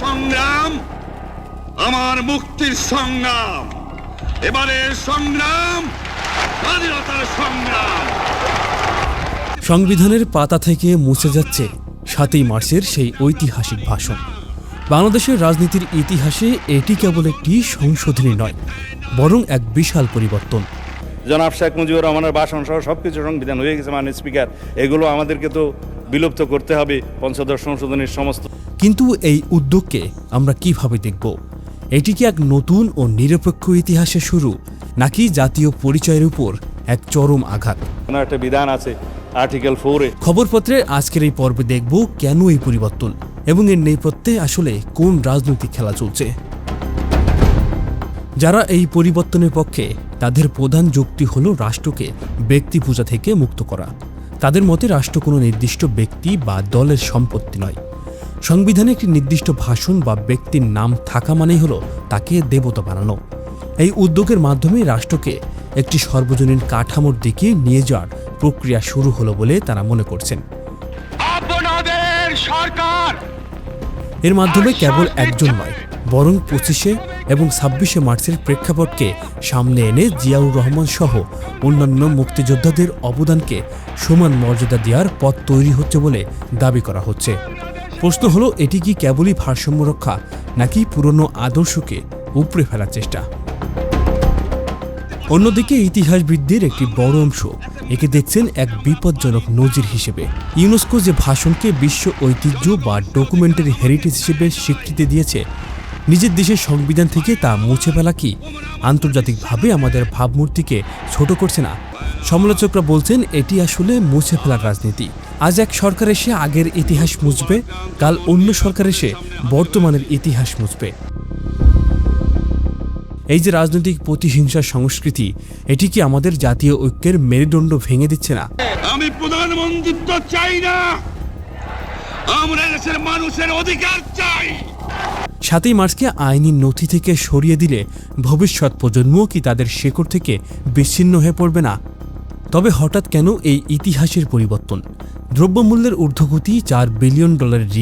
সংগ্রাম আমার মুক্তির সংগ্রাম, এবারের সংগ্রাম স্বাধীনতার সংগ্রাম। সংবিধানের পাতা থেকে মুছে যাচ্ছে ৭ই মার্চের সেই ঐতিহাসিক ভাষণ। বাংলাদেশের রাজনীতির ইতিহাসে এটি কেবল একটি সংশোধনী নয়, বরং এক বিশাল পরিবর্তন। জনাব শেখ মুজিবুর রহমানের ভাষণ সহ সবকিছু সংবিধান হয়ে গেছে মাননীয় স্পিকার, এগুলো আমাদেরকে তো বিলুপ্ত করতে হবে পঞ্চদশ সংশোধনীর সমস্ত। কিন্তু এই উদ্যোগকে আমরা কিভাবে দেখব? এটি কি এক নতুন ও নিরপেক্ষ ইতিহাসের শুরু, নাকি জাতীয় পরিচয়ের উপর এক চরম আঘাত? একটা বিধান আছে আর্টিকেল 4-এ। খবরপত্রের আজকের এই পর্বে দেখব কেন এই পরিবর্তন এবং এর নেপথ্যে আসলে কোন রাজনৈতিক খেলা চলছে। যারা এই পরিবর্তনের পক্ষে, তাদের প্রধান যুক্তি হল রাষ্ট্রকে ব্যক্তি পূজা থেকে মুক্ত করা। তাদের মতে রাষ্ট্র কোনো নির্দিষ্ট ব্যক্তি বা দলের সম্পত্তি নয়। সংবিধানে একটি নির্দিষ্ট ভাষণ বা ব্যক্তির নাম থাকা মানেই হলো তাকে দেবতা বানানো। এই উদ্যোগের মাধ্যমে রাষ্ট্রকে একটি সর্বজনীন কাঠামোর দিকে নিয়ে যাওয়ার প্রক্রিয়া শুরু হলো বলে তারা মনে করছেন। আপনাদের সরকার এর মাধ্যমে কেবল একজন নয়, বরং 25 এবং 26 মার্চের প্রেক্ষাপটকে সামনে এনে জিয়াউর রহমান সহ অন্যান্য মুক্তিযোদ্ধাদের অবদানকে সমান মর্যাদা দেওয়ার পথ তৈরি হচ্ছে বলে দাবি করা হচ্ছে। প্রশ্ন হলো, এটি কি কেবলই ভারসাম্য রক্ষা, নাকি পুরনো আদর্শকে উপড়ে ফেলার চেষ্টা? অন্যদিকে ইতিহাসবিদদের একটি বড় অংশ একে দেখছেন এক বিপজ্জনক নজির হিসেবে। ইউনেস্কো যে ভাষণকে বিশ্ব ঐতিহ্য বা ডকুমেন্টারি হেরিটেজ হিসেবে স্বীকৃতি দিয়েছে, নিজের দেশের সংবিধান থেকে তা মুছে ফেলা কি আন্তর্জাতিকভাবে আমাদের ভাবমূর্তিকে ছোট করছে না? সমালোচকরা বলছেন এটি আসলে মুছে ফেলার রাজনীতি। আজ এক সরকার এসে আগের ইতিহাস মুছবে, কাল অন্য সরকার এসে বর্তমানের ইতিহাস মুছবে। এই যে রাজনৈতিক প্রতিহিংসার সংস্কৃতি, এটি কি আমাদের জাতীয় ঐক্যের মেরুদণ্ড ভেঙে দিচ্ছে না? আমি প্রধানমন্ত্রিত্ব চাই না, আমরা দেশের মানুষের অধিকার চাই। ৭ই মার্চকে আইনি নথি থেকে সরিয়ে দিলে ভবিষ্যৎ প্রজন্ম কি তাদের শেকড় থেকে বিচ্ছিন্ন হয়ে পড়বে না? তবে হঠাৎ কেন এই ইতিহাসের পরিবর্তন? দ্রব্যমূল্যের ঊর্ধ্বগতি, $4 বিলিয়ন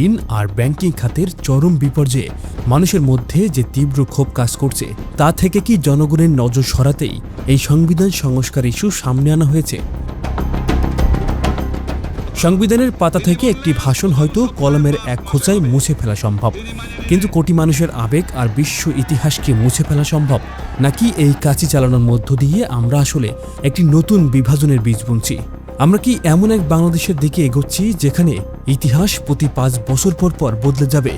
ঋণ আর ব্যাংকিং খাতের চরম বিপর্যয়ে মানুষের মধ্যে যে তীব্র ক্ষোভ কাজ করছে, তা থেকে কি জনগণের নজর সরাতেই এই সংবিধান সংস্কার ইস্যু সামনে আনা হয়েছে? সংবিধানের পাতা থেকে একটি ভাষণ হয়তো কলমের এক খোঁচায় মুছে ফেলা সম্ভব, কিন্তু কোটি মানুষের আবেগ আর বিশ্ব ইতিহাসকে মুছে ফেলা সম্ভব? নাকি এই কাঁচি চালানোর মধ্য দিয়ে আমরা আসলে একটি নতুন বিভাজনের বীজ বুনছি? আমরা কি এমন এক বাংলাদেশের দিকে এগোচ্ছি যেখানে ইতিহাস প্রতি 5 বছর পর পর বদলে যাবে?